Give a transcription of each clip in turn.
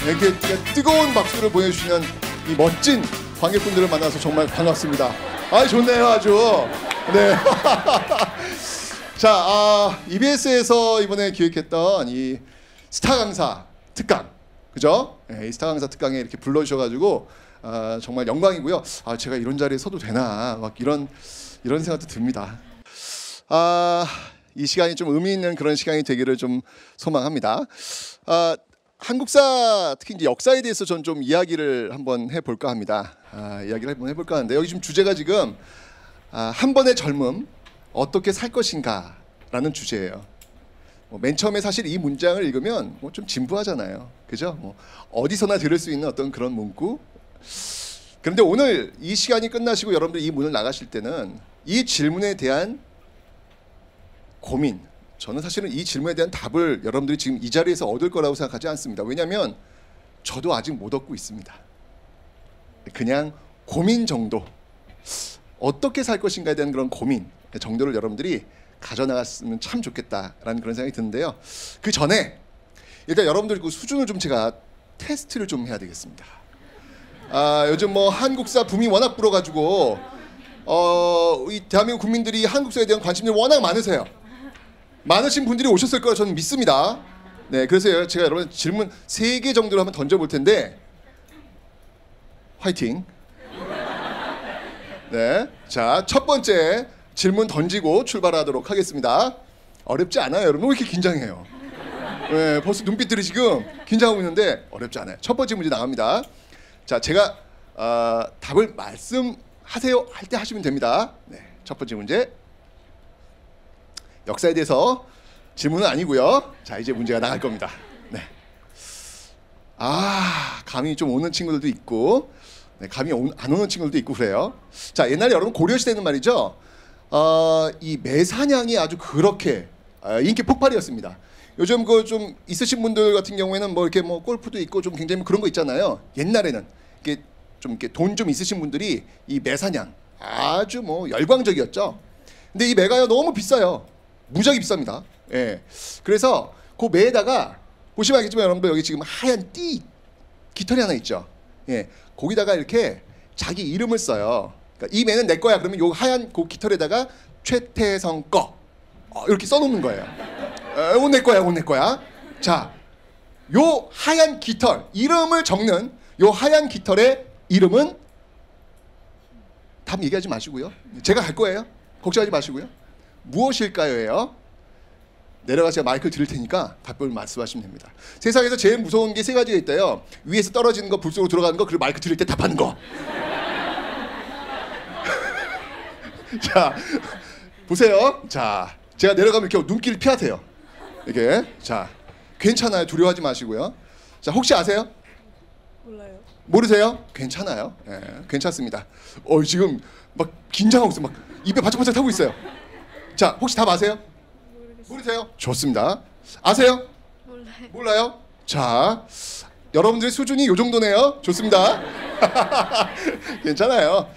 이렇게 뜨거운 박수를 보내주시는 이 멋진 관객분들을 만나서 정말 반갑습니다. 아, 좋네요, 아주. 네. 자, EBS에서 이번에 기획했던 이 스타 강사 특강, 그죠? 네, 이 스타 강사 특강에 이렇게 불러주셔가지고 정말 영광이고요. 제가 이런 자리에 서도 되나 막 이런 생각도 듭니다. 이 시간이 좀 의미 있는 그런 시간이 되기를 좀 소망합니다. 한국사 특히 이제 역사에 대해서 전 좀 이야기를 한번 해볼까 합니다. 이야기를 한번 해볼까 하는데 여기 지금 주제가 지금 한 번의 젊음 어떻게 살 것인가라는 주제예요. 맨 처음에 사실 이 문장을 읽으면 좀 진부하잖아요, 그죠? 어디서나 들을 수 있는 어떤 그런 문구. 그런데 오늘 이 시간이 끝나시고 여러분들 이 문을 나가실 때는 이 질문에 대한 고민, 저는 사실은 이 질문에 대한 답을 여러분들이 지금 이 자리에서 얻을 거라고 생각하지 않습니다. 왜냐하면 저도 아직 못 얻고 있습니다. 그냥 고민 정도, 어떻게 살 것인가에 대한 그런 고민 정도를 여러분들이 가져나갔으면 참 좋겠다라는 그런 생각이 드는데요. 그 전에 일단 여러분들 그 수준을 좀 제가 테스트를 좀 해야 되겠습니다. 요즘 한국사 붐이 워낙 불어가지고 이 대한민국 국민들이 한국사에 대한 관심이 워낙 많으세요. 많으신 분들이 오셨을 거라 저는 믿습니다. 네, 그래서 제가 여러분 질문 3개 정도를 한번 던져볼 텐데 화이팅. 네, 자, 첫 번째 질문 던지고 출발하도록 하겠습니다. 어렵지 않아요, 여러분. 왜 이렇게 긴장해요? 네, 벌써 눈빛들이 지금 긴장하고 있는데 어렵지 않아요. 첫 번째 문제 나갑니다. 자, 제가 답을 말씀하세요 할 때 하시면 됩니다. 네, 첫 번째 문제. 역사에 대해서 질문은 아니고요. 자, 이제 문제가 나갈 겁니다. 네. 감이 좀 오는 친구들도 있고, 네, 감이 안 오는 친구들도 있고 그래요. 자, 옛날에 여러분 고려시대는 말이죠. 이 매사냥이 아주 그렇게 인기 폭발이었습니다. 요즘 그 좀 있으신 분들 같은 경우에는 이렇게 골프도 있고 좀 굉장히 그런 거 있잖아요. 옛날에는 이게 좀 이렇게 돈 좀 있으신 분들이 이 매사냥 아주 열광적이었죠. 근데 이 매가요 너무 비싸요. 무지하게 비쌉니다. 예. 그래서 그 매에다가 보시면 알겠지만 여러분들 여기 지금 하얀 깃털이 하나 있죠. 예. 거기다가 이렇게 자기 이름을 써요. 그러니까 이 매는 내 거야. 그러면 요 하얀 그 깃털에다가 최태성 거 이렇게 써놓는 거예요. 이건 내 거야, 이건 내 거야. 자, 요 하얀 깃털 이름을 적는 요 하얀 깃털의 이름은 답 얘기하지 마시고요. 제가 갈 거예요. 걱정하지 마시고요. 무엇일까요?예요. 내려가서 제가 마이크를 드릴 테니까 답변을 말씀하시면 됩니다. 세상에서 제일 무서운 게 3가지가 있대요. 위에서 떨어지는 거, 불 속으로 들어가는 거, 그리고 마이크 드릴 때 답하는 거. 자, 보세요. 자, 제가 내려가면 이렇게 눈길을 피하세요. 이게. 자, 괜찮아요. 두려워하지 마시고요. 자, 혹시 아세요? 몰라요. 모르세요? 괜찮아요. 예, 괜찮습니다. 지금 막 긴장하고 있어. 막 입에 바짝바짝 타고 있어요. 자, 혹시 답 아세요? 모르세요? 좋습니다. 아세요? 몰라요. 몰라요? 자, 여러분들의 수준이 요 정도네요. 좋습니다. 괜찮아요.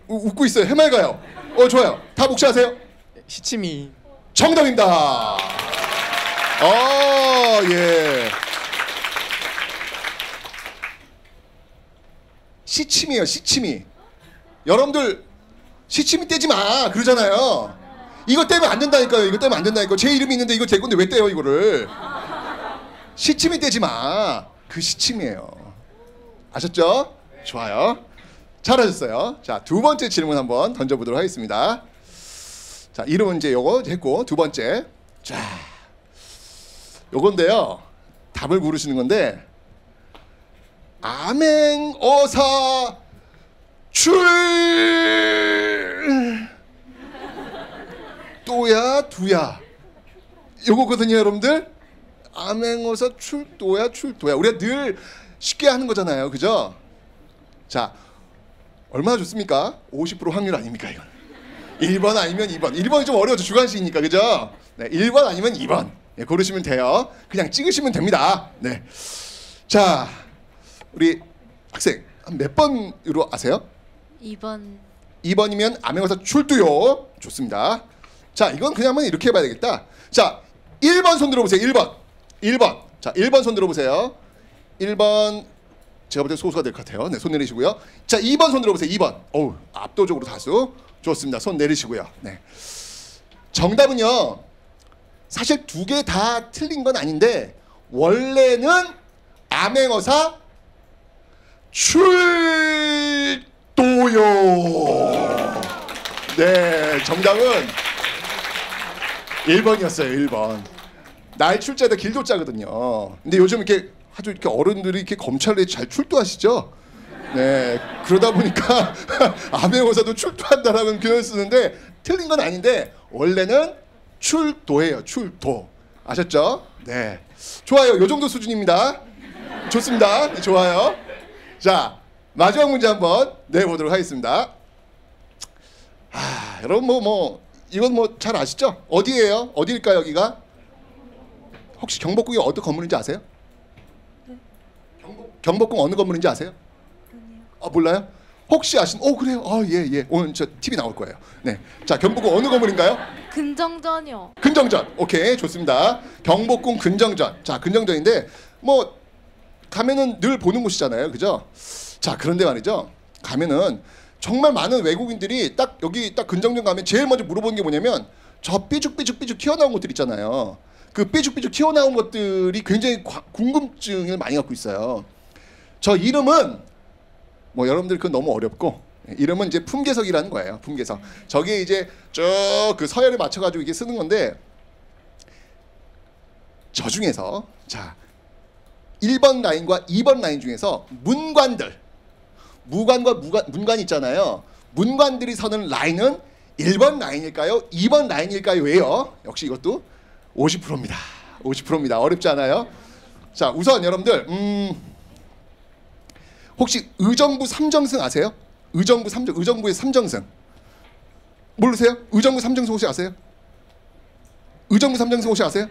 웃고 있어요. 해맑아요. 좋아요. 답 혹시 아세요? 시치미. 정답입니다. 예. 시치미예요, 시치미. 여러분들 시치미 떼지 마 그러잖아요. 이거 떼면 안 된다니까요. 이거 떼면 안 된다니까요. 제 이름이 있는데 이거 제 건데 왜 떼요 이거를. 시치미 떼지 마. 그 시치미예요. 아셨죠? 좋아요. 잘하셨어요. 자, 두 번째 질문 한번 던져보도록 하겠습니다. 자, 이름은 이제 요거 했고 두 번째. 자, 요건데요. 답을 물으시는 건데 암행어사 또야 두야 요거거든요, 여러분들. 암행어사 또야 우리가 늘 쉽게 하는 거잖아요, 그죠? 자, 얼마나 좋습니까? 50% 확률 아닙니까 이건? 1번 아니면 2번. 1번이 좀 어려워져, 주관식이니까, 그죠? 네, 1번 아니면 2번. 네, 고르시면 돼요. 그냥 찍으시면 됩니다. 네. 자, 우리 학생 몇 번으로 아세요? 2번. 2번이면 암행어사 출두요. 좋습니다. 자, 이건 그냥 한번 이렇게 해봐야 되겠다. 자, 1번 손 들어보세요. 1번. 자, 1번 손 들어보세요. 1번 제가 볼 때 소수가 될 것 같아요. 네, 손 내리시고요. 자, 2번 손 들어보세요. 2번. 어우, 압도적으로 다수. 좋습니다. 손 내리시고요. 네. 정답은요. 사실 두 개 다 틀린 건 아닌데 원래는 암행어사 출도요. 네, 정답은 1번이었어요. 1번. 날 출자에다 길도 짜거든요. 근데 요즘 이렇게 아주 이렇게 어른들이 이렇게 검찰에 잘 출두하시죠. 네, 그러다 보니까 암행어사도 출두한다라는 표현을 쓰는데 틀린 건 아닌데 원래는 출도예요. 출도. 아셨죠? 네, 좋아요. 요 정도 수준입니다. 좋습니다. 네, 좋아요. 자, 마지막 문제 한번 내보도록 하겠습니다. 여러분 이건 뭐 잘 아시죠? 어디예요? 어디일까요? 여기가? 혹시 경복궁이 어느 건물인지 아세요? 네. 경복궁 어느 건물인지 아세요? 아니요. 몰라요? 혹시 그래요? 예. 오늘 저 TV 나올 거예요. 네. 자, 경복궁 어느 건물인가요? 근정전이요. 근정전. 오케이, 좋습니다. 경복궁 근정전. 자, 근정전인데 뭐 가면은 늘 보는 곳이잖아요. 그죠? 자, 그런데 말이죠. 가면은 정말 많은 외국인들이 딱 여기 딱 근정전 가면 제일 먼저 물어보는 게 뭐냐면 저 삐죽삐죽 튀어나온 것들 있잖아요. 그 삐죽삐죽 튀어나온 것들이 굉장히 궁금증을 많이 갖고 있어요. 저 이름은 뭐 여러분들 그건 너무 어렵고 이름은 이제 품계석이라는 거예요. 품계석. 저게 이제 쭉 그 서열에 맞춰가지고 이게 쓰는 건데 저 중에서 자 1번 라인과 2번 라인 중에서 문관들 무관과 문관 있잖아요. 문관들이 서는 라인은 1번 라인일까요? 2번 라인일까요? 왜요? 역시 이것도 50%입니다. 50%입니다. 어렵지 않아요? 자, 우선 여러분들 혹시 의정부 삼정승 아세요? 의정부의 삼정승 모르세요? 의정부 삼정승 혹시 아세요? 의정부 삼정승 혹시 아세요?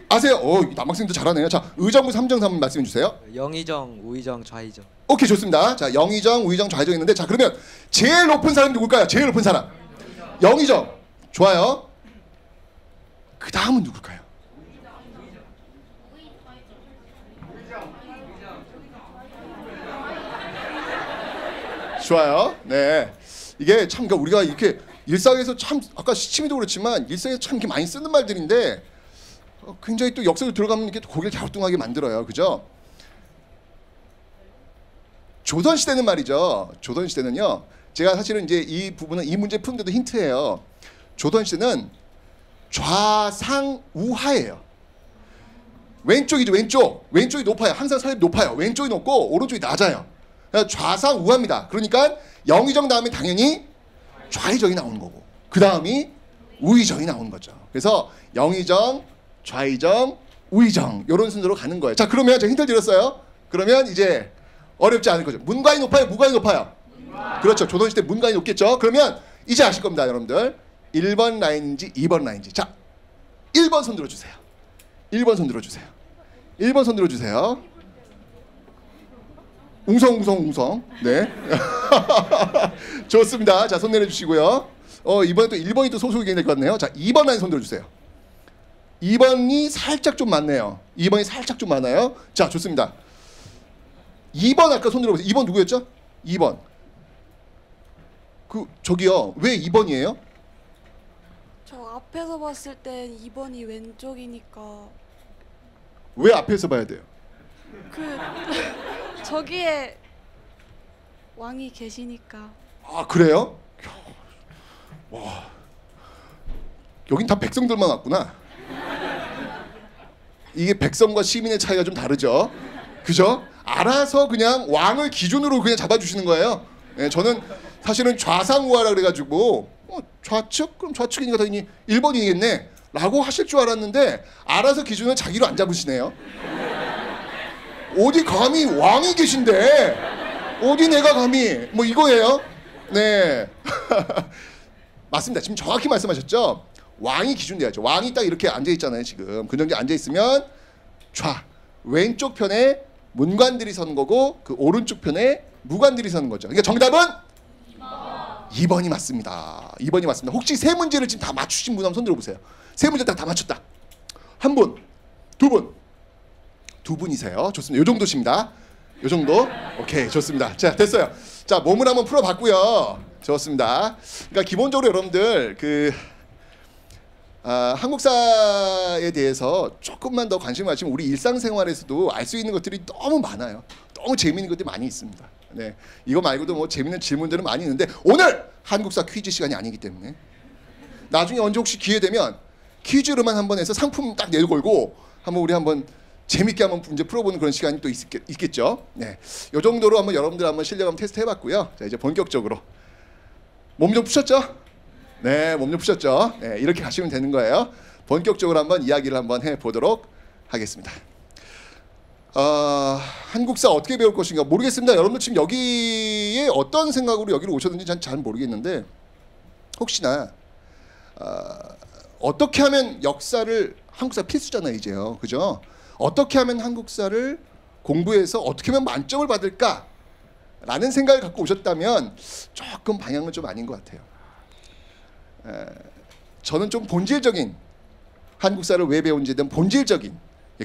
아세요? 남학생도 잘하네요. 자, 의정부 삼정승 한번 말씀해 주세요. 영의정, 우의정, 좌의정. 오케이, 좋습니다. 자, 영의정, 우의정, 좌의정 있는데 자, 그러면 제일 높은 사람이 누굴까요? 제일 높은 사람. 영의정. 좋아요. 그 다음은 누굴까요? 좋아요. 네. 이게 참 그러니까 우리가 이렇게 일상에서 참 아까 시치미도 그렇지만 일상에서 참 이렇게 많이 쓰는 말들인데 굉장히 또 역사로 들어가면 이렇게 고개를 갸우뚱하게 만들어요. 그죠? 조선 시대는 말이죠. 조선 시대는요. 제가 사실은 이제 이 부분은 이 문제 푸는데도 힌트예요. 조선 시대는 좌상우하예요. 왼쪽이죠. 왼쪽이 높아요. 항상 서열이 높아요. 왼쪽이 높고 오른쪽이 낮아요. 좌상우하입니다. 그러니까 영의정 다음에 당연히 좌의정이 나오는 거고 그 다음이 우의정이 나오는 거죠. 그래서 영의정, 좌의정, 우의정 이런 순서로 가는 거예요. 자, 그러면 제가 힌트를 드렸어요. 그러면 이제 어렵지 않을 거죠. 문관이 높아요? 무관이 높아요? 그렇죠. 조선시대 문관이 높겠죠. 그러면 이제 아실 겁니다. 여러분들 1번 라인인지 2번 라인인지. 자, 1번 손 들어주세요. 1번 손 들어주세요. 1번 손 들어주세요. 웅성. 네. 좋습니다. 자, 손 내려주시고요. 이번에 또 1번이 또 소수가 될 것 같네요. 자, 2번 라인 손 들어주세요. 2번이 살짝 좀 많네요. 2번이 살짝 좀 많아요. 자, 좋습니다. 2번 아까 손 들어보세요. 2번 누구였죠? 2번. 저기요. 왜 2번이에요? 저 앞에서 봤을 땐 2번이 왼쪽이니까 왜 앞에서 봐야 돼요? 저기에 왕이 계시니까. 아, 그래요? 와, 여긴 다 백성들만 왔구나. 이게 백성과 시민의 차이가 좀 다르죠. 그죠? 알아서 그냥 왕을 기준으로 그냥 잡아주시는 거예요. 네, 저는 사실은 좌상우하라 그래가지고 좌측? 그럼 좌측이니까 당연히 1번이겠네 라고 하실 줄 알았는데 알아서 기준을 자기로 안 잡으시네요. 어디 감히 왕이 계신데 어디 내가 감히 뭐 이거예요? 네. 맞습니다. 지금 정확히 말씀하셨죠? 왕이 기준 돼야죠. 왕이 딱 이렇게 앉아 있잖아요. 지금 근정지 앉아 있으면 좌 왼쪽 편에 문관들이 서는 거고 그 오른쪽 편에 무관들이 서는 거죠. 그러니까 정답은 2번이 맞습니다. 2번이 맞습니다. 혹시 세 문제를 지금 다 맞추신 분 한번 손 들어보세요. 세 문제 다 맞췄다. 한 분, 두 분, 두 분이세요. 좋습니다. 요 정도십니다. 요 정도? 오케이, 좋습니다. 자, 됐어요. 자, 몸을 한번 풀어봤고요. 좋습니다. 그러니까 기본적으로 여러분들 한국사에 대해서 조금만 더 관심을 가지면 우리 일상생활에서도 알 수 있는 것들이 너무 많아요. 너무 재미있는 것들이 많이 있습니다. 네, 이거 말고도 뭐 재미있는 질문들은 많이 있는데 오늘 한국사 퀴즈 시간이 아니기 때문에 나중에 언제 혹시 기회 되면 퀴즈로만 한번 해서 상품 딱 내걸고 한번 우리 한번 재밌게 한번 문제 풀어보는 그런 시간이 또 있겠죠. 네, 이 정도로 한번 여러분들 한번 실력 한번 테스트 해봤고요. 자, 이제 본격적으로 몸 좀 푸셨죠? 네, 몸 좀 푸셨죠? 네, 이렇게 가시면 되는 거예요. 본격적으로 한번 이야기를 한번 해보도록 하겠습니다. 한국사 어떻게 배울 것인가 모르겠습니다. 여러분들 지금 여기에 어떤 생각으로 여기로 오셨는지 잘 모르겠는데 혹시나 어떻게 하면 역사를 한국사 필수잖아요, 이제요, 그죠? 어떻게 하면 한국사를 공부해서 어떻게 하면 만점을 받을까라는 생각을 갖고 오셨다면 조금 방향은 좀 아닌 것 같아요. 저는 좀 본질적인 한국사를 왜 배운지에 대한 본질적인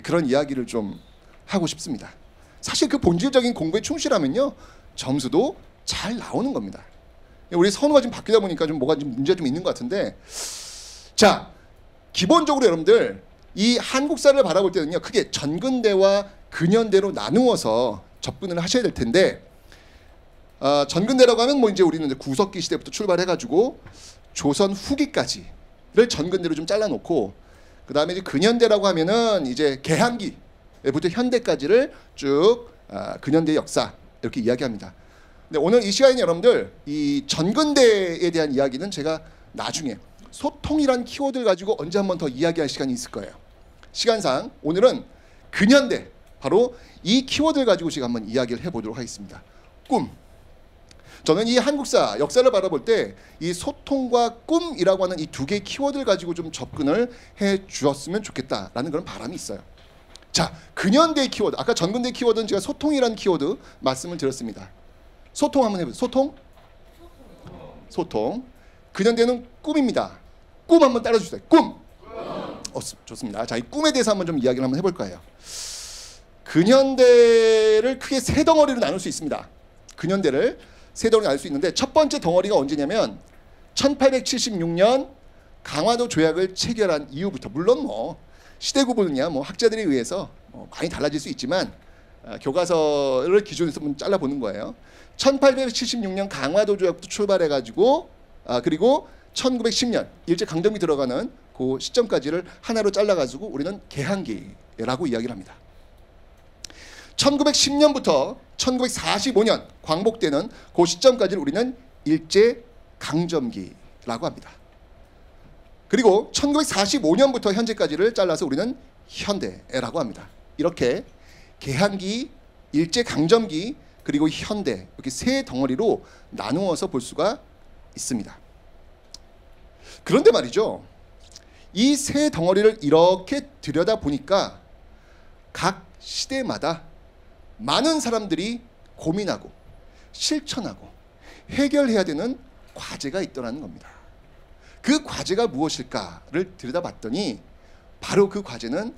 그런 이야기를 좀 하고 싶습니다. 사실 그 본질적인 공부에 충실하면요 점수도 잘 나오는 겁니다. 우리 선호가 좀 바뀌다 보니까 좀 뭐가 좀 문제가 좀 있는 것 같은데, 자, 기본적으로 여러분들 이 한국사를 바라볼 때는요 크게 전근대와 근현대로 나누어서 접근을 하셔야 될 텐데, 전근대라고 하면 뭐 이제 우리는 이제 구석기 시대부터 출발해가지고 조선 후기까지를 전근대로 좀 잘라놓고, 그 다음에 이제 근현대라고 하면은 이제 개항기부터 현대까지를 쭉 근현대 역사 이렇게 이야기합니다. 근데 오늘 이 시간에 여러분들 이 전근대에 대한 이야기는 제가 나중에 소통이란 키워드를 가지고 언제 한번 더 이야기할 시간이 있을 거예요. 시간상 오늘은 근현대, 바로 이 키워드를 가지고 제가 한번 이야기를 해보도록 하겠습니다. 꿈. 저는 이 한국사 역사를 바라볼 때 이 소통과 꿈이라고 하는 이 두 개의 키워드를 가지고 좀 접근을 해 주었으면 좋겠다라는 그런 바람이 있어요. 자, 근현대의 키워드. 아까 전근대 키워드는 제가 소통이라는 키워드 말씀을 드렸습니다. 소통 한번 해보세요. 소통. 소통. 근현대는 꿈입니다. 꿈 한번 따라주세요. 꿈. 좋습니다. 자, 이 꿈에 대해서 한번 좀 이야기를 한번 해볼 거예요. 근현대를 크게 세 덩어리로 나눌 수 있습니다. 근현대를 세 덩어리로 나눌 수 있는데, 첫 번째 덩어리가 언제냐면 1876년 강화도 조약을 체결한 이후부터, 물론 뭐 시대 구분이야 뭐 학자들에 의해서 많이 달라질 수 있지만 교과서를 기준으로 한번 잘라보는 거예요. 1876년 강화도 조약부터 출발해가지고 그리고 1910년 일제강점기 들어가는 그 시점까지를 하나로 잘라가지고 우리는 개항기라고 이야기를 합니다. 1910년부터 1945년 광복되는 그 시점까지를 우리는 일제강점기라고 합니다. 그리고 1945년부터 현재까지를 잘라서 우리는 현대라고 합니다. 이렇게 개항기, 일제강점기, 그리고 현대, 이렇게 세 덩어리로 나누어서 볼 수가 있습니다. 그런데 말이죠, 이 세 덩어리를 이렇게 들여다보니까 각 시대마다 많은 사람들이 고민하고 실천하고 해결해야 되는 과제가 있더라는 겁니다. 그 과제가 무엇일까를 들여다봤더니 바로 그 과제는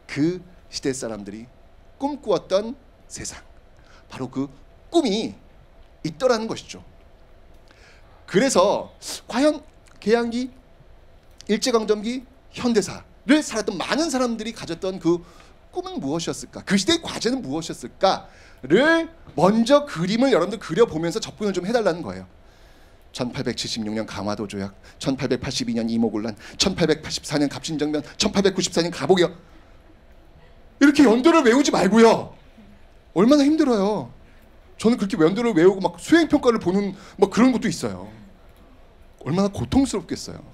그 시대 사람들이 꿈꾸었던 세상, 바로 그 꿈이 있더라는 것이죠. 그래서 과연 개항기, 일제강점기, 현대사를 살았던 많은 사람들이 가졌던 그 꿈은 무엇이었을까? 그 시대의 과제는 무엇이었을까를 먼저 그림을 여러분들 그려보면서 접근을 좀 해달라는 거예요. 1876년 강화도 조약, 1882년 이모군란, 1884년 갑신정변, 1894년 가복이요. 이렇게 연도를 외우지 말고요. 얼마나 힘들어요. 저는 그렇게 연도를 외우고 막 수행평가를 보는 막 그런 것도 있어요. 얼마나 고통스럽겠어요.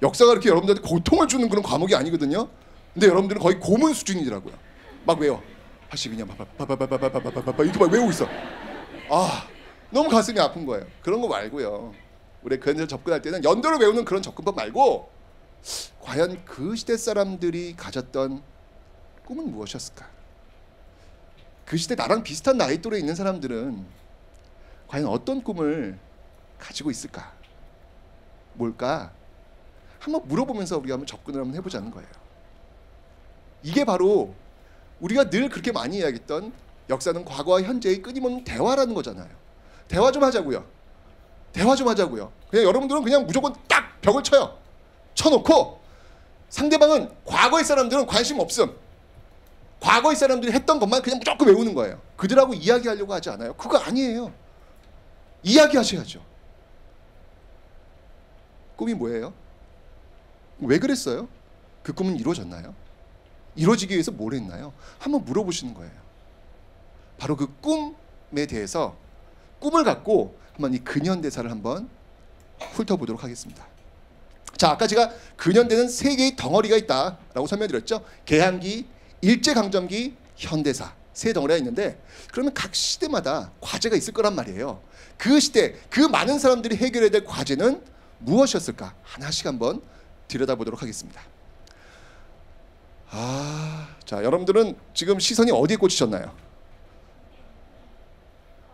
역사가 이렇게 여러분들한테 고통을 주는 그런 과목이 아니거든요. 근데 여러분들은 거의 고문 수준이더라고요. 막 외워. 82년 이렇게 막 외우고 있어. 너무 가슴이 아픈 거예요. 그런 거 말고요. 우리 그런데 접근할 때는 연도를 외우는 그런 접근법 말고 과연 그 시대 사람들이 가졌던 꿈은 무엇이었을까? 그 시대 나랑 비슷한 나이 또래에 있는 사람들은 과연 어떤 꿈을 가지고 있을까? 뭘까? 한번 물어보면서 우리가 한번 접근을 한번 해보자는 거예요. 이게 바로 우리가 늘 그렇게 많이 이야기했던 역사는 과거와 현재의 끊임없는 대화라는 거잖아요. 대화 좀 하자고요. 대화 좀 하자고요. 그냥 여러분들은 그냥 무조건 딱 벽을 쳐요. 쳐놓고 상대방은 과거의 사람들은 관심 없음. 과거의 사람들이 했던 것만 그냥 무조건 외우는 거예요. 그들하고 이야기하려고 하지 않아요. 그거 아니에요. 이야기하셔야죠. 꿈이 뭐예요? 왜 그랬어요? 그 꿈은 이루어졌나요? 이루어지기 위해서 뭘 했나요? 한번 물어보시는 거예요. 바로 그 꿈에 대해서 꿈을 갖고 한번 이 근현대사를 한번 훑어보도록 하겠습니다. 자, 아까 제가 근현대는 세 개의 덩어리가 있다라고 설명드렸죠. 개항기, 일제강점기, 현대사 세 덩어리가 있는데 그러면 각 시대마다 과제가 있을 거란 말이에요. 그 시대, 그 많은 사람들이 해결해야 될 과제는 무엇이었을까? 하나씩 한번 들여다보도록 하겠습니다. 자, 여러분들은 지금 시선이 어디에 꽂히셨나요?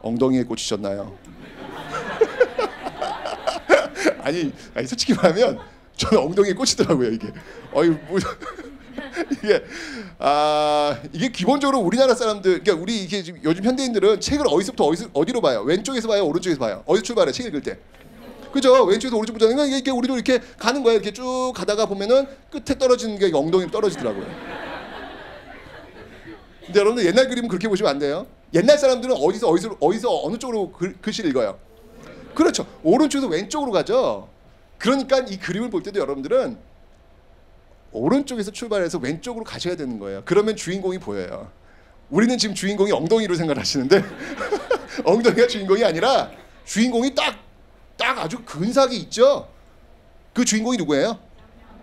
엉덩이에 꽂히셨나요? 아니 솔직히 말하면 저는 엉덩이에 꽂히더라고요 이게. 이게 기본적으로 우리나라 사람들, 그러니까 우리 이게 지금 요즘 현대인들은 책을 어디서부터 어디로 봐요? 왼쪽에서 봐요? 오른쪽에서 봐요? 어디서 출발해? 책 읽을 때? 그죠? 왼쪽에서 오른쪽 보자는 건 이게 우리도 이렇게 가는 거예요. 이렇게 쭉 가다가 보면은 끝에 떨어지는 게 엉덩이로 떨어지더라고요. 근데 여러분들 옛날 그림은 그렇게 보시면 안 돼요. 옛날 사람들은 어디서 어느 쪽으로 글씨를 읽어요? 그렇죠. 오른쪽에서 왼쪽으로 가죠. 그러니까 이 그림을 볼 때도 여러분들은 오른쪽에서 출발해서 왼쪽으로 가셔야 되는 거예요. 그러면 주인공이 보여요. 우리는 지금 주인공이 엉덩이로 생각하시는데 엉덩이가 주인공이 아니라 주인공이 딱 아주 근사하게 있죠. 그 주인공이 누구예요?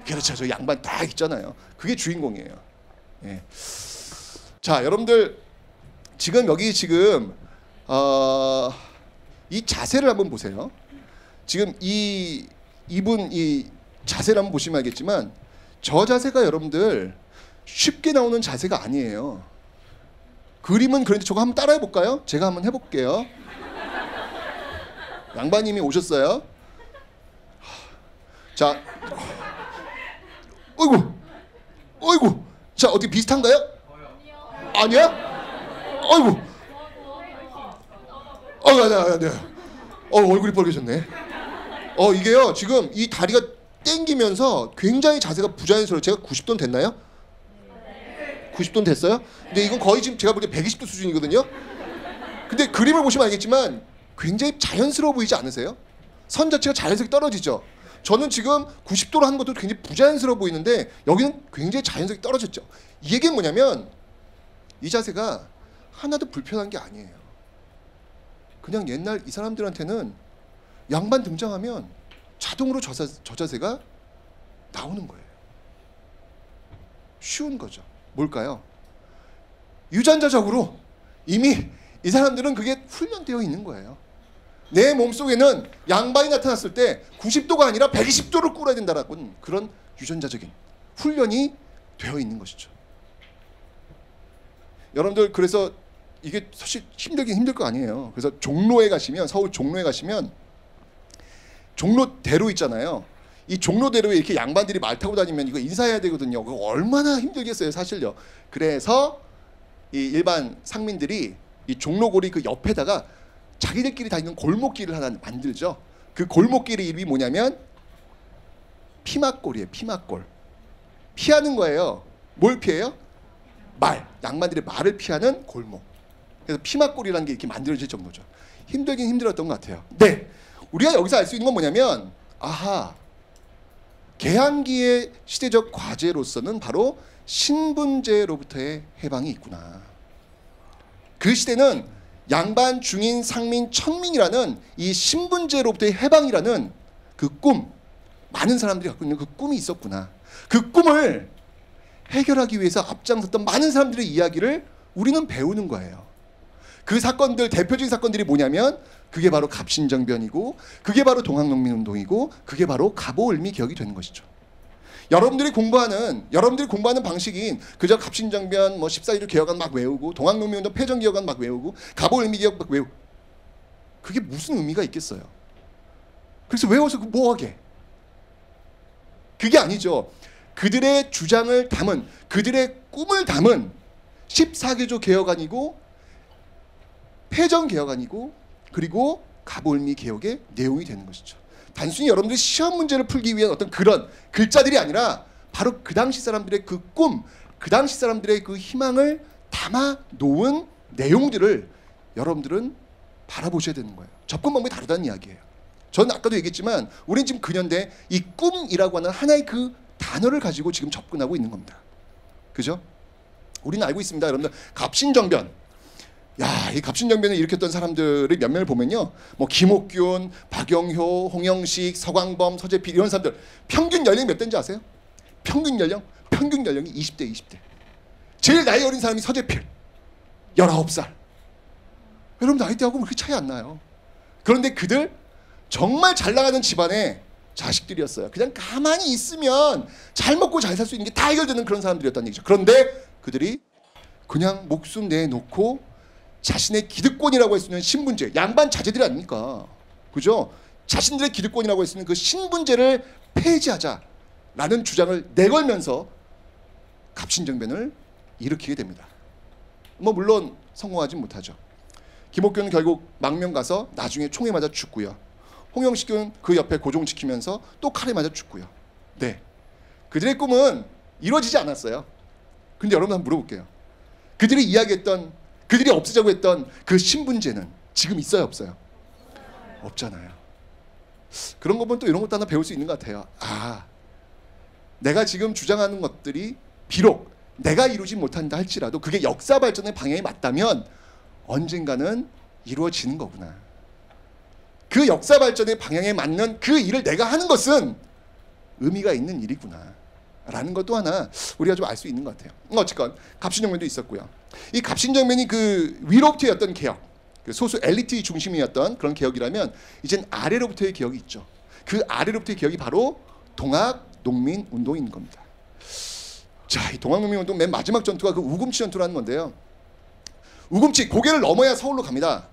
그렇죠. 저 양반 딱 있잖아요. 그게 주인공이에요. 예. 자, 여러분들 지금 여기 지금 이 자세를 한번 보세요. 지금 이분 이 자세를 한번 보시면 알겠지만 저 자세가 여러분들 쉽게 나오는 자세가 아니에요. 그림은 그런데 저거 한번 따라해 볼까요? 제가 한번 해볼게요. 양반님이 오셨어요. 자, 어이구. 자, 어떻게 비슷한가요? 아니야? 어이구. 네. 얼굴이 빨개졌네. 이게요. 지금 이 다리가 땡기면서 굉장히 자세가 부자연스러워요. 제가 90도는 됐나요? 90도는 됐어요? 근데 이건 거의 지금 제가 보기에 120도 수준이거든요. 근데 그림을 보시면 알겠지만 굉장히 자연스러워 보이지 않으세요? 선 자체가 자연스럽게 떨어지죠. 저는 지금 90도로 하는 것도 굉장히 부자연스러워 보이는데 여기는 굉장히 자연스럽게 떨어졌죠. 이 얘기는 뭐냐면 이 자세가 하나도 불편한 게 아니에요. 그냥 옛날 이 사람들한테는 양반 등장하면 자동으로 저 자세가 나오는 거예요. 쉬운 거죠. 뭘까요? 유전자적으로 이미 이 사람들은 그게 훈련되어 있는 거예요. 내 몸속에는 양반이 나타났을 때 90도가 아니라 120도를 꿇어야 된다라는 그런 유전자적인 훈련이 되어 있는 것이죠. 여러분들 그래서 이게 사실 힘들긴 힘들 거 아니에요. 그래서 종로에 가시면 서울 종로에 가시면 종로대로 있잖아요. 이 종로대로에 이렇게 양반들이 말 타고 다니면 이거 인사해야 되거든요. 그거 얼마나 힘들겠어요, 사실요. 그래서 이 일반 상민들이 이 종로고리 그 옆에다가 자기들끼리 다니는 골목길을 하나 만들죠. 그 골목길의 이름이 뭐냐면 피막골이에요. 피막골. 피하는 거예요. 뭘 피해요? 말. 양반들의 말을 피하는 골목. 그래서 피막골이라는 게 이렇게 만들어질 정도죠. 힘들긴 힘들었던 것 같아요. 네. 우리가 여기서 알 수 있는 건 뭐냐면 개항기의 시대적 과제로서는 바로 신분제로부터의 해방이 있구나. 그 시대는 양반, 중인, 상민, 천민이라는 이 신분제로부터의 해방이라는 그 꿈, 많은 사람들이 갖고 있는 그 꿈이 있었구나. 그 꿈을 해결하기 위해서 앞장섰던 많은 사람들의 이야기를 우리는 배우는 거예요. 그 사건들, 대표적인 사건들이 뭐냐면 그게 바로 갑신정변이고 그게 바로 동학농민운동이고 그게 바로 갑오을미 개혁이 되는 것이죠. 여러분들이 공부하는 방식인 그저 갑신정변, 14.15 개혁안 막 외우고 동학농민운동 폐정개혁안 막 외우고 갑오을미 개혁 막 외우고 그게 무슨 의미가 있겠어요? 그래서 외워서 뭐하게? 그게 아니죠. 그들의 주장을 담은, 그들의 꿈을 담은 14개조 개혁안이고 패전 개혁안이고 그리고 가볼미 개혁의 내용이 되는 것이죠. 단순히 여러분들이 시험 문제를 풀기 위한 어떤 그런 글자들이 아니라 바로 그 당시 사람들의 그 꿈, 그 당시 사람들의 그 희망을 담아 놓은 내용들을 여러분들은 바라보셔야 되는 거예요. 접근 방법이 다르다는 이야기예요. 저는 아까도 얘기했지만 우리는 지금 근현대 이 꿈이라고 하는 하나의 그 단어를 가지고 지금 접근하고 있는 겁니다. 그죠? 우리는 알고 있습니다. 여러분들 갑신정변. 야, 이 갑신정변을 일으켰던 사람들의 면면을 보면요. 뭐 김옥균, 박영효, 홍영식, 서광범, 서재필 이런 사람들 평균 연령이 몇 대인지 아세요? 평균 연령이 20대, 20대. 제일 나이 어린 사람이 서재필. 19살. 여러분 나이대하고 그렇게 차이 안 나요. 그런데 그들 정말 잘 나가는 집안의 자식들이었어요. 그냥 가만히 있으면 잘 먹고 잘 살 수 있는 게 다 해결되는 그런 사람들이었다는 얘기죠. 그런데 그들이 그냥 목숨 내놓고 자신의 기득권이라고 할 수 있는 신분제, 양반 자제들이 아닙니까? 그죠? 자신들의 기득권이라고 할 수 있는 그 신분제를 폐지하자라는 주장을 내걸면서 갑신정변을 일으키게 됩니다. 뭐 물론 성공하진 못하죠. 김옥균은 결국 망명 가서 나중에 총에 맞아 죽고요. 홍영식은 그 옆에 고종지키면서 또 칼에 맞아 죽고요. 네, 그들의 꿈은 이루어지지 않았어요. 근데 여러분 한번 물어볼게요. 그들이 이야기했던, 그들이 없애자고 했던 그 신분제는 지금 있어요, 없어요? 없잖아요. 그런 거 보면 또 이런 것도 하나 배울 수 있는 것 같아요. 아, 내가 지금 주장하는 것들이 비록 내가 이루지 못한다 할지라도 그게 역사 발전의 방향이 맞다면 언젠가는 이루어지는 거구나. 그 역사 발전의 방향에 맞는 그 일을 내가 하는 것은 의미가 있는 일이구나 라는 것도 하나 우리가 좀 알 수 있는 것 같아요. 어쨌건 갑신정변도 있었고요. 이 갑신정변이 그 위로부터의 어떤 개혁, 그 소수 엘리트 중심이었던 그런 개혁이라면 이젠 아래로부터의 개혁이 있죠. 그 아래로부터의 개혁이 바로 동학농민운동인 겁니다. 자, 이 동학농민운동 맨 마지막 전투가 그 우금치 전투라는 건데요. 우금치, 고개를 넘어야 서울로 갑니다.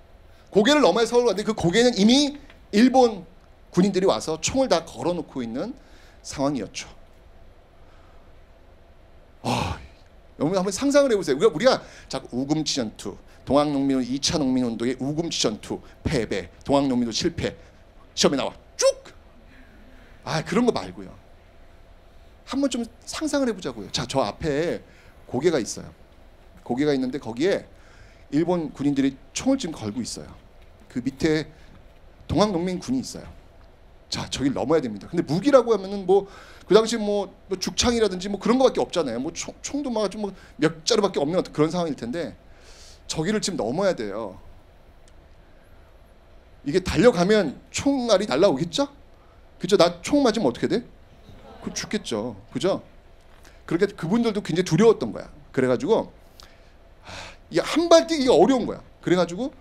고개를 넘어야 서울로 가는데 그 고개는 이미 일본 군인들이 와서 총을 다 걸어놓고 있는 상황이었죠. 여러분 한번 상상을 해보세요. 우리가 자꾸 우금치 전투, 동학농민 2차 농민운동의 우금치 전투 패배, 동학농민도 실패 시험에 나와 쭉. 그런 거 말고요. 한번 좀 상상을 해보자고요. 자, 저 앞에 고개가 있어요. 고개가 있는데 거기에 일본 군인들이 총을 지금 걸고 있어요. 그 밑에 동학농민 군이 있어요. 자, 저길 넘어야 됩니다. 근데 무기라고 하면은 뭐 그 당시 뭐 죽창이라든지 뭐 그런 거밖에 없잖아요. 뭐 총도 막 좀 몇 자루밖에 없는 그런 상황일 텐데 저기를 지금 넘어야 돼요. 이게 달려가면 총알이 날라오겠죠? 그죠? 나 총 맞으면 어떻게 돼? 그 죽겠죠. 그죠? 그렇게 그분들도 굉장히 두려웠던 거야. 그래가지고 이 한 발 뛰기가 어려운 거야. 그래가지고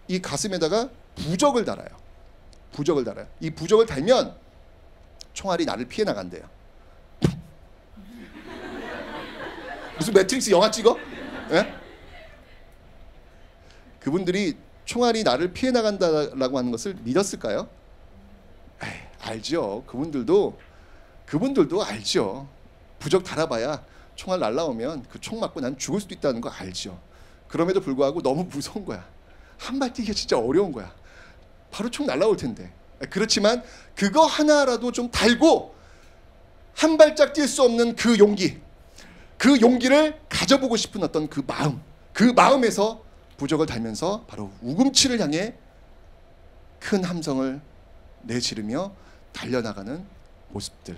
이 가슴에다가 부적을 달아요. 부적을 달아요. 이 부적을 달면 총알이 나를 피해 나간대요. 무슨 매트릭스 영화 찍어? 예? 그분들이 총알이 나를 피해 나간다라고 하는 것을 믿었을까요? 알죠. 그분들도 알죠. 부적 달아봐야 총알 날라오면 그 총 맞고 난 죽을 수도 있다는 거 알죠. 그럼에도 불구하고 너무 무서운 거야. 한 발 뛰기가 진짜 어려운 거야. 바로 총 날라올 텐데. 그렇지만 그거 하나라도 좀 달고 한 발짝 뛸 수 없는 그 용기, 그 용기를 가져보고 싶은 어떤 그 마음, 그 마음에서 부적을 달면서 바로 우금치를 향해 큰 함성을 내지르며 달려나가는 모습들.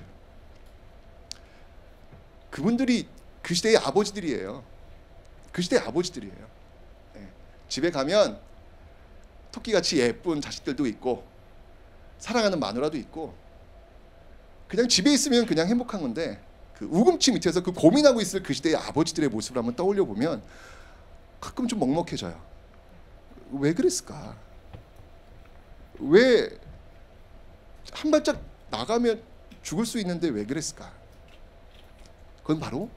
그분들이 그 시대의 아버지들이에요. 그 시대의 아버지들이에요. 네. 집에 가면 토끼같이 예쁜 자식들도 있고 사랑하는 마누라도 있고 그냥 집에 있으면 그냥 행복한 건데 그 우금치 밑에서 그 고민하고 있을 그 시대의 아버지들의 모습을 한번 떠올려 보면 가끔 좀 먹먹해져요. 왜 그랬을까? 왜 한 발짝 나가면 죽을 수 있는데 왜 그랬을까? 그건 바로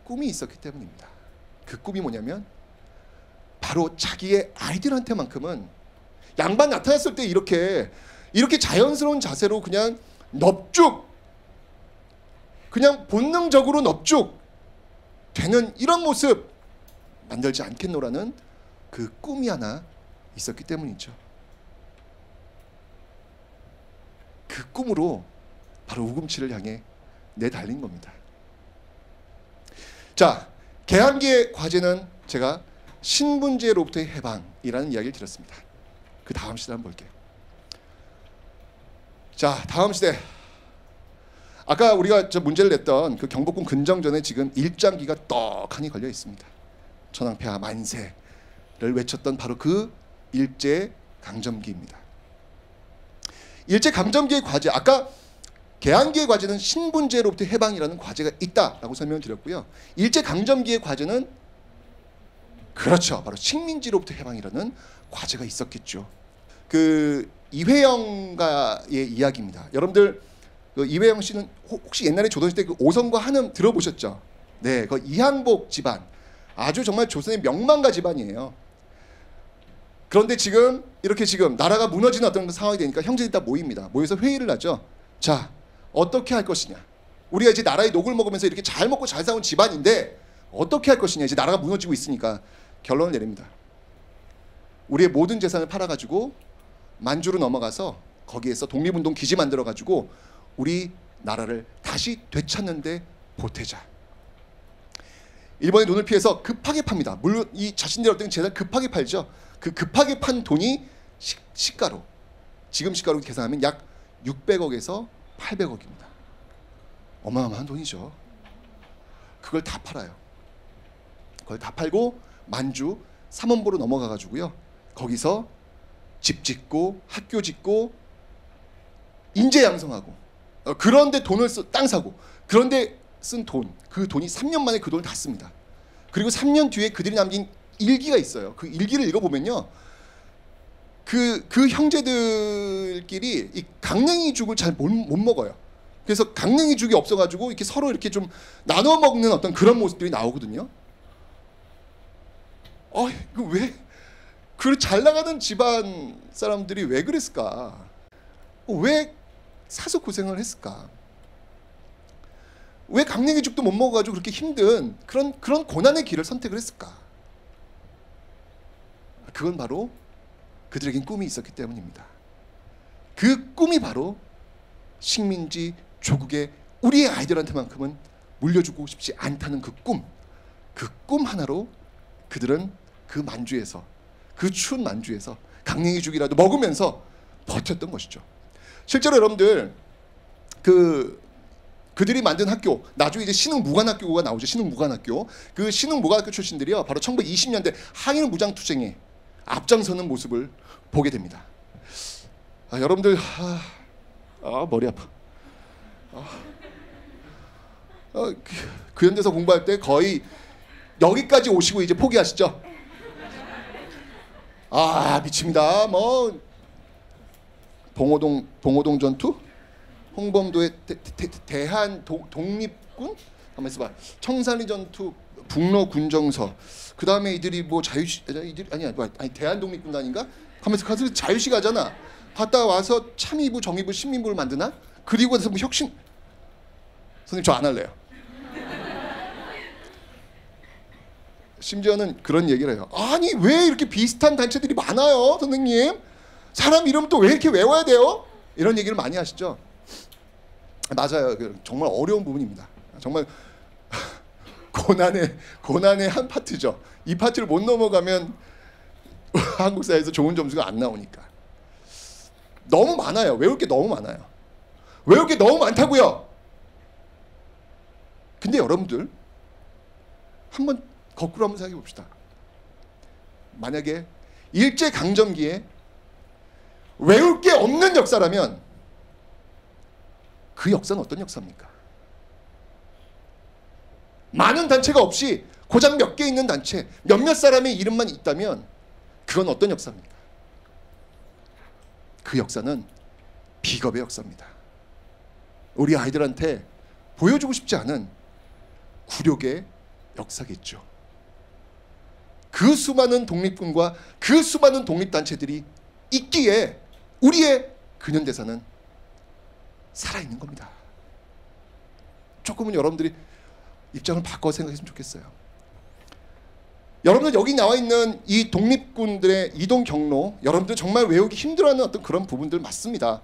꿈이 있었기 때문입니다. 그 꿈이 뭐냐면 바로 자기의 아이들한테만큼은 양반 나타났을 때 이렇게 자연스러운 자세로 그냥 넙죽, 그냥 본능적으로 넙죽 되는 이런 모습, 만들지 않겠노라는 그 꿈이 하나 있었기 때문이죠. 그 꿈으로 바로 우금치를 향해 내달린 겁니다. 자, 개항기의 과제는 제가 신분제로부터의 해방이라는 이야기를 드렸습니다. 그 다음 시대 한번 볼게요. 자, 다음 시대. 아까 우리가 저 문제를 냈던 그 경복궁 근정전에 지금 일장기가 떡하니 걸려 있습니다. 천황폐하 만세를 외쳤던 바로 그 일제 강점기입니다. 일제 강점기의 과제, 아까 개항기의 과제는 신분제로부터 해방이라는 과제가 있다라고 설명을 드렸고요. 일제 강점기의 과제는 그렇죠, 바로 식민지로부터 해방이라는 과제가 있었겠죠. 그 이회영가의 이야기입니다. 여러분들 그 이회영 씨는 혹시 옛날에 조선시대 그 오성과 한음 들어보셨죠? 네, 그 이항복 집안, 아주 정말 조선의 명망가 집안이에요. 그런데 지금 이렇게 지금 나라가 무너지는 어떤 상황이 되니까 형제들이 다 모입니다. 모여서 회의를 하죠. 자, 어떻게 할 것이냐? 우리가 이제 나라의 녹을 먹으면서 이렇게 잘 먹고 잘 사는 집안인데 어떻게 할 것이냐? 이제 나라가 무너지고 있으니까 결론을 내립니다. 우리의 모든 재산을 팔아가지고 만주로 넘어가서 거기에서 독립운동 기지 만들어가지고 우리 나라를 다시 되찾는데 보태자. 일본의 눈을 피해서 급하게 팝니다. 물론 이 자신들의 어떤 재산을 급하게 팔죠. 그 급하게 판 돈이 시가로, 지금 시가로 계산하면 약 600억에서 800억입니다. 어마어마한 돈이죠. 그걸 다 팔아요. 그걸 다 팔고 만주 삼원보로 넘어가 가지고요. 거기서 집 짓고 학교 짓고 인재 양성하고, 그런데 돈을 땅 사고, 그런데 쓴 돈, 그 돈이 3년 만에 그 돈을 다 씁니다. 그리고 3년 뒤에 그들이 남긴 일기가 있어요. 그 일기를 읽어보면요, 그 형제들끼리 이 강냉이죽을 잘 못 먹어요. 그래서 강냉이죽이 없어가지고 이렇게 서로 이렇게 좀 나눠 먹는 어떤 그런 모습들이 나오거든요. 이거 왜 그 잘 나가는 집안 사람들이 왜 그랬을까? 왜 사서 고생을 했을까? 왜 강냉이죽도 못 먹어가지고 그렇게 힘든 그런 고난의 길을 선택을 했을까? 그건 바로 그들에겐 꿈이 있었기 때문입니다. 그 꿈이 바로 식민지 조국의 우리의 아이들한테만큼은 물려주고 싶지 않다는 그 꿈 하나로 그들은 그 만주에서, 그 추운 만주에서 강냉이죽이라도 먹으면서 버텼던 것이죠. 실제로 여러분들 그들이 만든 학교, 나중에 이제 신흥무관학교가 나오죠. 신흥무관학교. 그 신흥무관학교 출신들이요, 바로 1920년대 항일 무장투쟁에 앞장서는 모습을 보게 됩니다. 여러분들 머리 아파. 그 현대사 공부할 때 거의 여기까지 오시고 이제 포기하시죠? 미칩니다. 뭐 봉오동 전투, 홍범도의 대한 독립군, 가만 있어봐. 청산리 전투, 북로 군정서. 그 다음에 이들이 뭐 대한 독립군단인가? 가면서 자유시 가잖아. 갔다 와서 참의부, 정의부, 신민부를 만드나? 그리고 나서 뭐 혁신. 선생님 저 안 할래요. 심지어는 그런 얘기를 해요. 아니 왜 이렇게 비슷한 단체들이 많아요, 선생님? 사람 이름 또 왜 이렇게 외워야 돼요? 이런 얘기를 많이 하시죠. 맞아요. 정말 어려운 부분입니다. 정말 고난의 한 파트죠. 이 파트를 못 넘어가면 한국 사회에서 좋은 점수가 안 나오니까. 너무 많아요. 외울 게 너무 많아요. 외울 게 너무 많다고요. 근데 여러분들 한번 거꾸로 한번 생각해 봅시다. 만약에 일제 강점기에 외울 게 없는 역사라면 그 역사는 어떤 역사입니까? 많은 단체가 없이 고작 몇 개 있는 단체, 몇몇 사람의 이름만 있다면 그건 어떤 역사입니까? 그 역사는 비겁의 역사입니다. 우리 아이들한테 보여주고 싶지 않은 굴욕의 역사겠죠. 그 수많은 독립군과 그 수많은 독립단체들이 있기에 우리의 근현대사는 살아있는 겁니다. 조금은 여러분들이 입장을 바꿔 생각했으면 좋겠어요. 여러분들 여기 나와 있는 이 독립군들의 이동 경로, 여러분들 정말 외우기 힘들어하는 어떤 그런 부분들 맞습니다.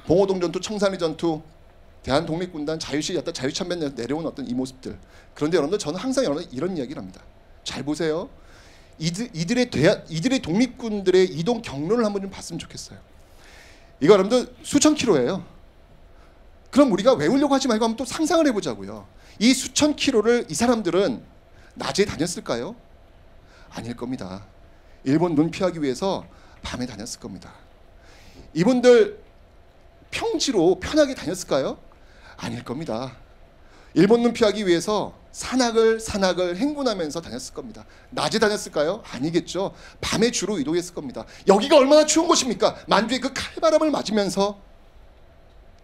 봉오동 전투, 청산리 전투, 대한독립군단, 자유시였다, 자유참변에서 내려온 어떤 이 모습들. 그런데 여러분들 저는 항상 여러분들 이런 이야기를 합니다. 잘 보세요. 이들의 독립군들의 이동 경로를 한번 좀 봤으면 좋겠어요. 이거 여러분들 수천 킬로예요. 그럼 우리가 외우려고 하지 말고 한번 또 상상을 해보자고요. 이 수천 킬로를 이 사람들은 낮에 다녔을까요? 아닐 겁니다. 일본 눈 피하기 위해서 밤에 다녔을 겁니다. 이분들 평지로 편하게 다녔을까요? 아닐 겁니다. 일본 눈 피하기 위해서 산악을 행군하면서 다녔을 겁니다. 낮에 다녔을까요? 아니겠죠. 밤에 주로 이동했을 겁니다. 여기가 얼마나 추운 곳입니까? 만주의 그 칼바람을 맞으면서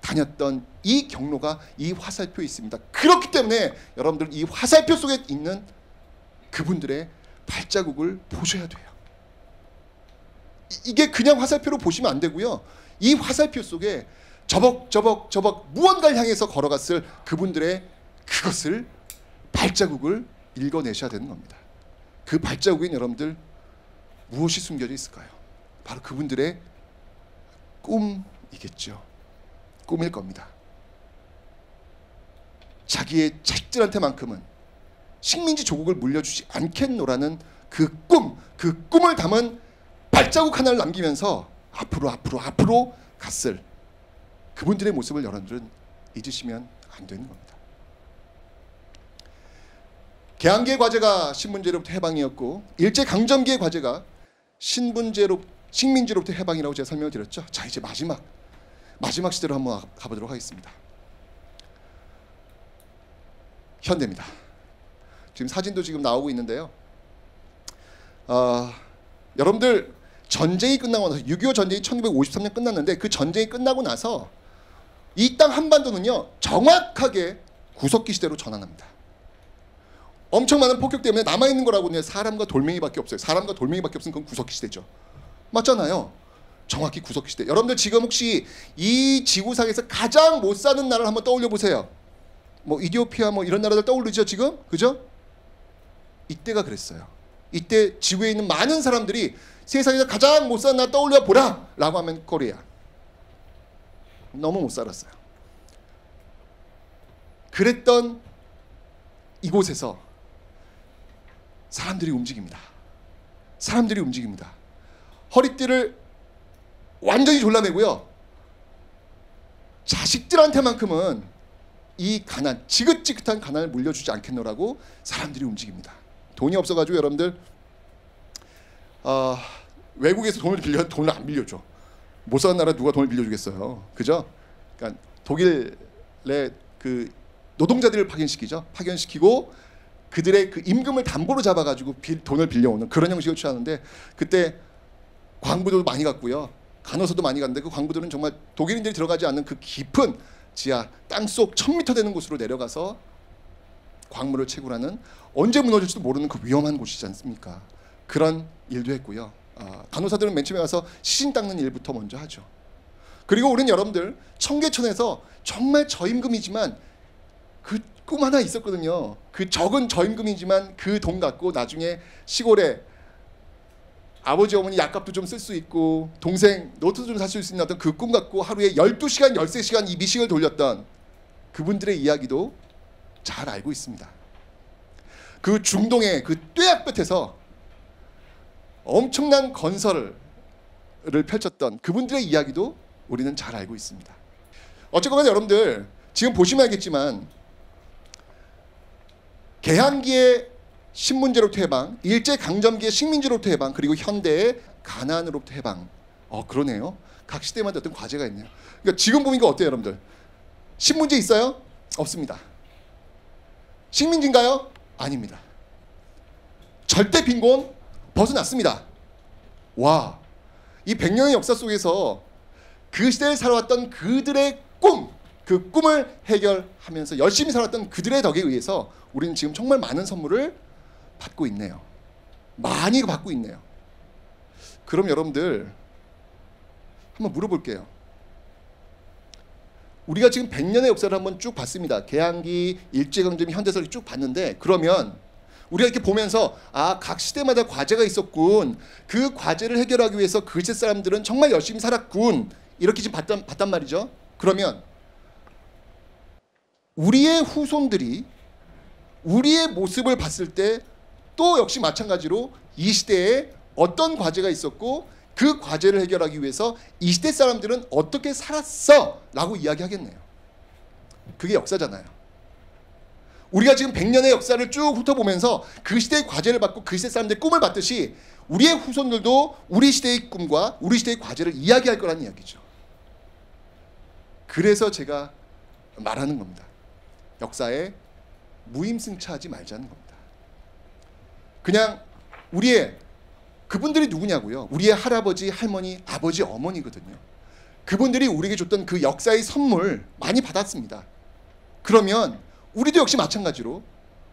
다녔던 이 경로가 이 화살표에 있습니다. 그렇기 때문에 여러분들 이 화살표 속에 있는 그분들의 발자국을 보셔야 돼요. 이게 그냥 화살표로 보시면 안 되고요. 이 화살표 속에 저벅 무언가를 향해서 걸어갔을 그분들의 그것을 발자국을 읽어내셔야 되는 겁니다. 그 발자국엔 여러분들 무엇이 숨겨져 있을까요? 바로 그분들의 꿈이겠죠. 꿈일 겁니다. 자기의 자식들한테만큼은 식민지 조국을 물려주지 않겠노라는 그 꿈을 담은 발자국 하나를 남기면서 앞으로 갔을 그분들의 모습을 여러분들은 잊으시면 안 되는 겁니다. 개항기의 과제가 신분제로부터 해방이었고 일제강점기의 과제가 식민지로부터 해방이라고 제가 설명을 드렸죠. 자, 이제 마지막 시대로 한번 가보도록 하겠습니다. 현대입니다. 지금 사진도 지금 나오고 있는데요. 여러분들 전쟁이 끝나고 나서 6.25 전쟁이 1953년 끝났는데 그 전쟁이 끝나고 나서 이 땅 한반도는요 정확하게 구석기 시대로 전환합니다. 엄청 많은 폭격 때문에 남아있는 거라고는 사람과 돌멩이밖에 없어요. 사람과 돌멩이밖에 없으면 그건 구석기 시대죠. 맞잖아요. 정확히 구석기 시대. 여러분들 지금 혹시 이 지구상에서 가장 못 사는 나라를 한번 떠올려 보세요. 뭐 이디오피아 뭐 이런 나라들 떠오르죠 지금? 그죠? 이때가 그랬어요. 이때 지구에 있는 많은 사람들이 세상에서 가장 못 사는 나라 떠올려 보라 라고 하면 코리아. 너무 못 살았어요. 그랬던 이곳에서 사람들이 움직입니다. 허리띠를 완전히 졸라매고요. 자식들한테만큼은 이 가난, 지긋지긋한 가난을 물려주지 않겠노라고 사람들이 움직입니다. 돈이 없어가지고 여러분들 외국에서 돈을 안 빌려줘. 못 사는 나라 누가 돈을 빌려주겠어요. 그죠? 그러니까 독일의 그 노동자들을 파견시키고 그들의 그 임금을 담보로 잡아가지고 돈을 빌려오는 그런 형식을 취하는데 그때 광부도 많이 갔고요. 간호사도 많이 갔는데 그 광부들은 정말 독일인들이 들어가지 않는 그 깊은 지하 땅속 1000m 되는 곳으로 내려가서 광물을 채굴하는 언제 무너질지도 모르는 그 위험한 곳이지 않습니까? 그런 일도 했고요. 간호사들은 맨 처음에 가서 시신 닦는 일부터 먼저 하죠. 그리고 우리는 여러분들 청계천에서 정말 저임금이지만 그 꿈 하나 있었거든요. 그 적은 저임금이지만 그 돈 갖고 나중에 시골에 아버지 어머니 약값도 좀 쓸 수 있고 동생 노트도 좀 살 수 있는 어떤 그 꿈 갖고 하루에 12시간 13시간 이 미싱을 돌렸던 그분들의 이야기도 잘 알고 있습니다. 그 중동의 그 뙤약볕에서 엄청난 건설을 펼쳤던 그분들의 이야기도 우리는 잘 알고 있습니다. 어쨌거나 여러분들 지금 보시면 알겠지만 개항기의 신문제로부터 해방, 일제강점기의 식민지로부터 해방, 그리고 현대의 가난으로부터 해방. 그러네요. 각 시대마다 어떤 과제가 있네요. 그러니까 지금 보니까 어때요 여러분들? 신문제 있어요? 없습니다. 식민지인가요? 아닙니다. 절대 빈곤 벗어났습니다. 와, 이 100년의 역사 속에서 그 시대를 살아왔던 그들의 그 꿈을 해결하면서 열심히 살았던 그들의 덕에 의해서 우리는 지금 정말 많은 선물을 받고 있네요. 많이 받고 있네요. 그럼 여러분들 한번 물어볼게요. 우리가 지금 100년의 역사를 한번 쭉 봤습니다. 개항기, 일제강점기, 현대사를 쭉 봤는데 그러면 우리가 이렇게 보면서 각 시대마다 과제가 있었군. 그 과제를 해결하기 위해서 그 시대 사람들은 정말 열심히 살았군. 이렇게 지금 봤단 말이죠. 그러면 우리의 후손들이 우리의 모습을 봤을 때 또 역시 마찬가지로 이 시대에 어떤 과제가 있었고 그 과제를 해결하기 위해서 이 시대 사람들은 어떻게 살았어? 라고 이야기하겠네요. 그게 역사잖아요. 우리가 지금 100년의 역사를 쭉 훑어보면서 그 시대의 과제를 받고 그 시대 사람들의 꿈을 봤듯이 우리의 후손들도 우리 시대의 꿈과 우리 시대의 과제를 이야기할 거라는 이야기죠. 그래서 제가 말하는 겁니다. 역사에 무임승차하지 말자는 겁니다. 그냥 그분들이 누구냐고요? 우리의 할아버지, 할머니, 아버지, 어머니거든요. 그분들이 우리에게 줬던 그 역사의 선물 많이 받았습니다. 그러면 우리도 역시 마찬가지로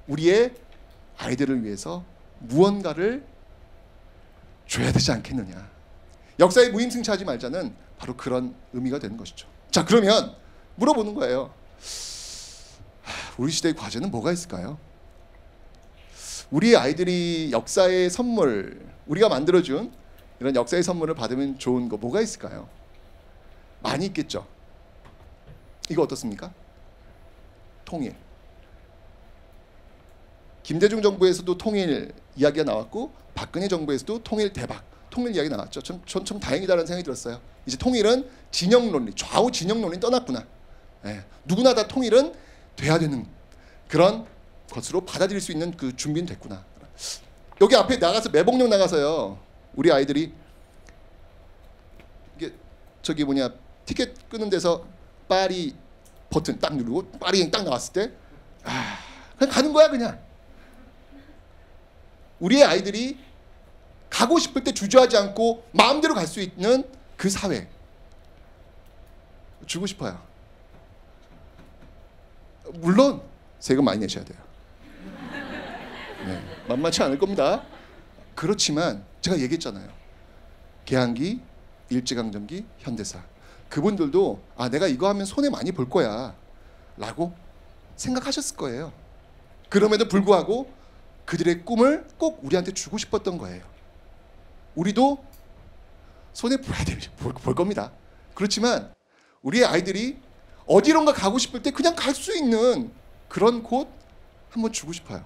우리의 아이들을 위해서 무언가를 줘야 되지 않겠느냐. 역사에 무임승차하지 말자는 바로 그런 의미가 되는 것이죠. 자, 그러면 물어보는 거예요. 우리 시대의 과제는 뭐가 있을까요? 우리 아이들이 역사의 선물, 우리가 만들어준 이런 역사의 선물을 받으면 좋은 거 뭐가 있을까요? 많이 있겠죠. 이거 어떻습니까? 통일. 김대중 정부에서도 통일 이야기가 나왔고 박근혜 정부에서도 통일 대박, 통일 이야기 나왔죠. 전 참 다행이다라는 생각이 들었어요. 이제 통일은 진영 논리, 좌우 진영 논리 떠났구나. 누구나 다 통일은 돼야 되는 그런 것으로 받아들일 수 있는 그 준비는 됐구나. 여기 앞에 나가서 매복령 나가서요. 우리 아이들이 이게 티켓 끄는 데서 파리 버튼 딱 누르고 파리행 딱 나왔을 때 그냥 가는 거야 그냥. 우리의 아이들이 가고 싶을 때 주저하지 않고 마음대로 갈 수 있는 그 사회 주고 싶어요. 물론 세금 많이 내셔야 돼요. 만만치 않을 겁니다. 그렇지만 제가 얘기했잖아요. 개항기, 일제강점기, 현대사. 그분들도 내가 이거 하면 손해 많이 볼 거야 라고 생각하셨을 거예요. 그럼에도 불구하고 그들의 꿈을 꼭 우리한테 주고 싶었던 거예요. 우리도 손해 볼 겁니다. 그렇지만 우리의 아이들이 어디론가 가고 싶을 때 그냥 갈 수 있는 그런 곳 한번 주고 싶어요.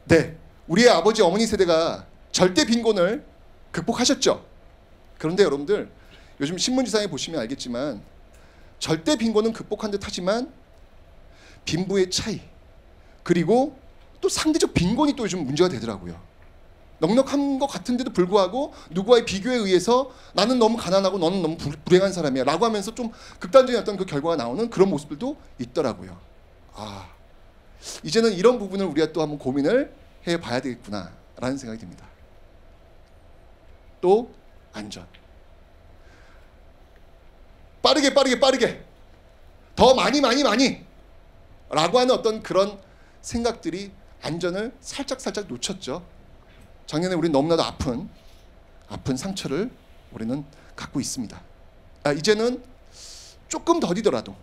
네, 우리의 아버지 어머니 세대가 절대 빈곤을 극복하셨죠. 그런데 여러분들 요즘 신문지상에 보시면 알겠지만 절대 빈곤은 극복한 듯 하지만 빈부의 차이 그리고 또 상대적 빈곤이 또 요즘 문제가 되더라고요. 넉넉한 것 같은데도 불구하고 누구와의 비교에 의해서 나는 너무 가난하고 너는 너무 불행한 사람이야 라고 하면서 좀 극단적인 어떤 그 결과가 나오는 그런 모습들도 있더라고요. 이제는 이런 부분을 우리가 또 한번 고민을 해봐야 되겠구나 라는 생각이 듭니다. 또 안전. 빠르게 더 많이 라고 하는 어떤 그런 생각들이 안전을 살짝 놓쳤죠. 작년에 우리는 너무나도 아픈 상처를 우리는 갖고 있습니다. 이제는 조금 더디더라도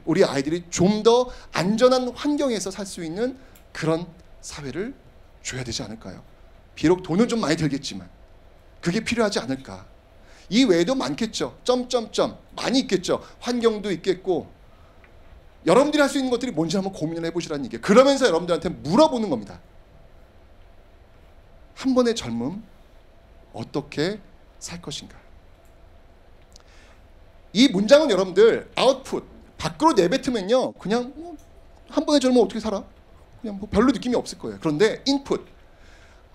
우리 아이들이 좀 더 안전한 환경에서 살 수 있는 그런 사회를 줘야 되지 않을까요? 비록 돈은 좀 많이 들겠지만 그게 필요하지 않을까. 이 외에도 많겠죠. 많이 있겠죠. 환경도 있겠고 여러분들이 할 수 있는 것들이 뭔지 한번 고민을 해보시라는 얘기예요. 그러면서 여러분들한테 물어보는 겁니다. 한 번의 젊음 어떻게 살 것인가. 이 문장은 여러분들 아웃풋 밖으로 내뱉으면요 그냥 한 번의 젊음 어떻게 살아? 그냥 별로 느낌이 없을 거예요. 그런데 인풋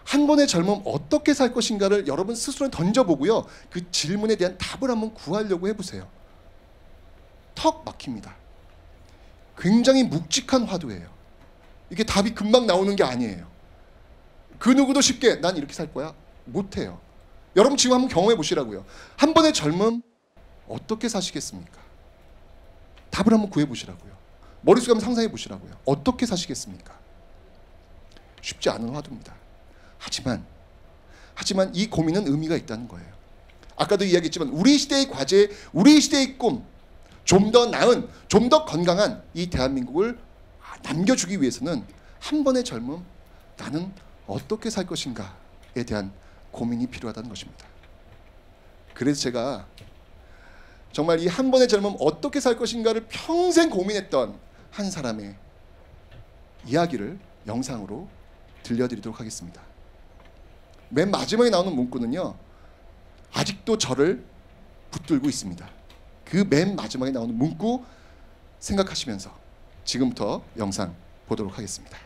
한 번의 젊음 어떻게 살 것인가를 여러분 스스로 던져보고요 그 질문에 대한 답을 한번 구하려고 해보세요. 턱 막힙니다. 굉장히 묵직한 화두예요. 이게 답이 금방 나오는 게 아니에요. 그 누구도 쉽게 난 이렇게 살 거야 못해요. 여러분 지금 한번 경험해 보시라고요. 한 번의 젊음 어떻게 사시겠습니까? 답을 한번 구해 보시라고요. 머릿속에 한번 상상해 보시라고요. 어떻게 사시겠습니까? 쉽지 않은 화두입니다. 하지만 이 고민은 의미가 있다는 거예요. 아까도 이야기했지만 우리 시대의 과제, 우리 시대의 꿈, 좀 더 나은, 좀 더 건강한 이 대한민국을 남겨주기 위해서는 한 번의 젊음, 나는 어떻게 살 것인가에 대한 고민이 필요하다는 것입니다. 그래서 제가 정말 이 한 번의 젊음 어떻게 살 것인가를 평생 고민했던 한 사람의 이야기를 영상으로 들려드리도록 하겠습니다. 맨 마지막에 나오는 문구는요, 아직도 저를 붙들고 있습니다. 그 맨 마지막에 나오는 문구 생각하시면서 지금부터 영상 보도록 하겠습니다.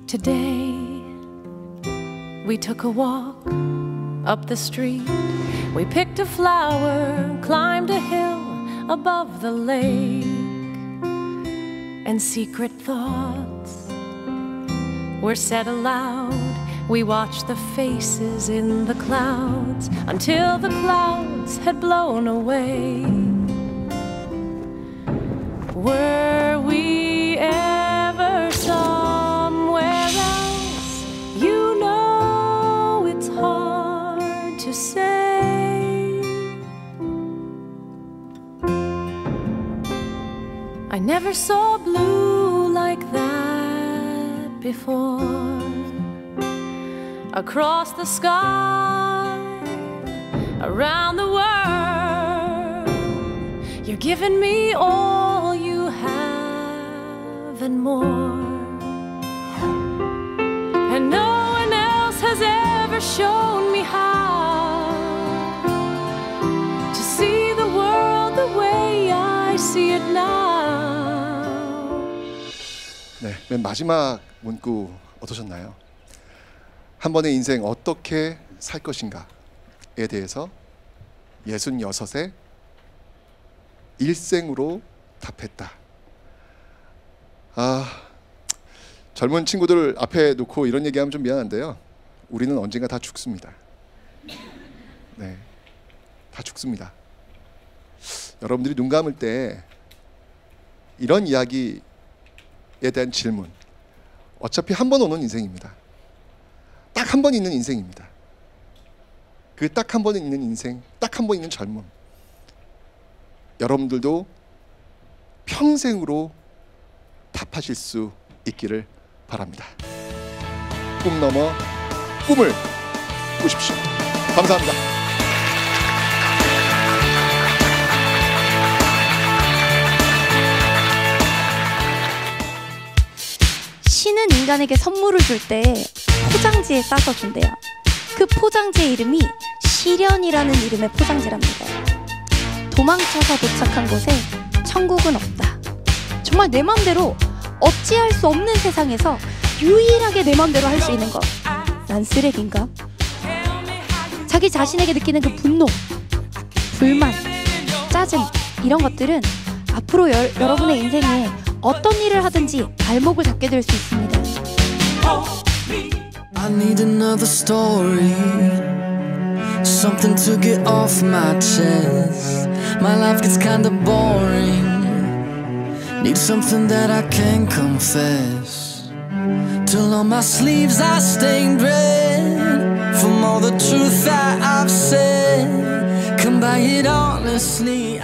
Today we took a walk up the street. We picked a flower, climbed a hill above the lake, and secret thoughts were said aloud. We watched the faces in the clouds until the clouds had blown away. Were we ever somewhere else? You know it's hard to say. I never saw blue like that before. Across the sky, around the world, you're giving me all you have and more. And no one else has ever shown me how to see the world the way I see it now. 네, 맨 마지막 문구 어떠셨나요? 한 번의 인생 어떻게 살 것인가에 대해서 66의 일생으로 답했다. 젊은 친구들 앞에 놓고 이런 얘기하면 좀 미안한데요. 우리는 언젠가 다 죽습니다. 네, 다 죽습니다. 여러분들이 눈 감을 때 이런 이야기에 대한 질문, 어차피 한 번 오는 인생입니다. 딱 한 번 있는 인생입니다. 그 딱 한 번 있는 인생, 딱 한 번 있는 젊음, 여러분들도 평생으로 답하실 수 있기를 바랍니다. 꿈 넘어 꿈을 꾸십시오. 감사합니다. 인간에게 선물을 줄 때 포장지에 싸서 준대요. 그 포장지의 이름이 시련이라는 이름의 포장지랍니다. 도망쳐서 도착한 곳에 천국은 없다. 정말 내 맘대로 어찌할 수 없는 세상에서 유일하게 내 맘대로 할 수 있는 것. 난 쓰레기인가? 자기 자신에게 느끼는 그 분노, 불만, 짜증 이런 것들은 앞으로 여러분의 인생에 어떤 일을 하든지 발목을 잡게 될 수 있습니다. I need another story, something to get off my chest. My life gets kinda boring. Need something that I can confess. Till on my sleeves I stained red from all the truth that I've said. Come by it honestly.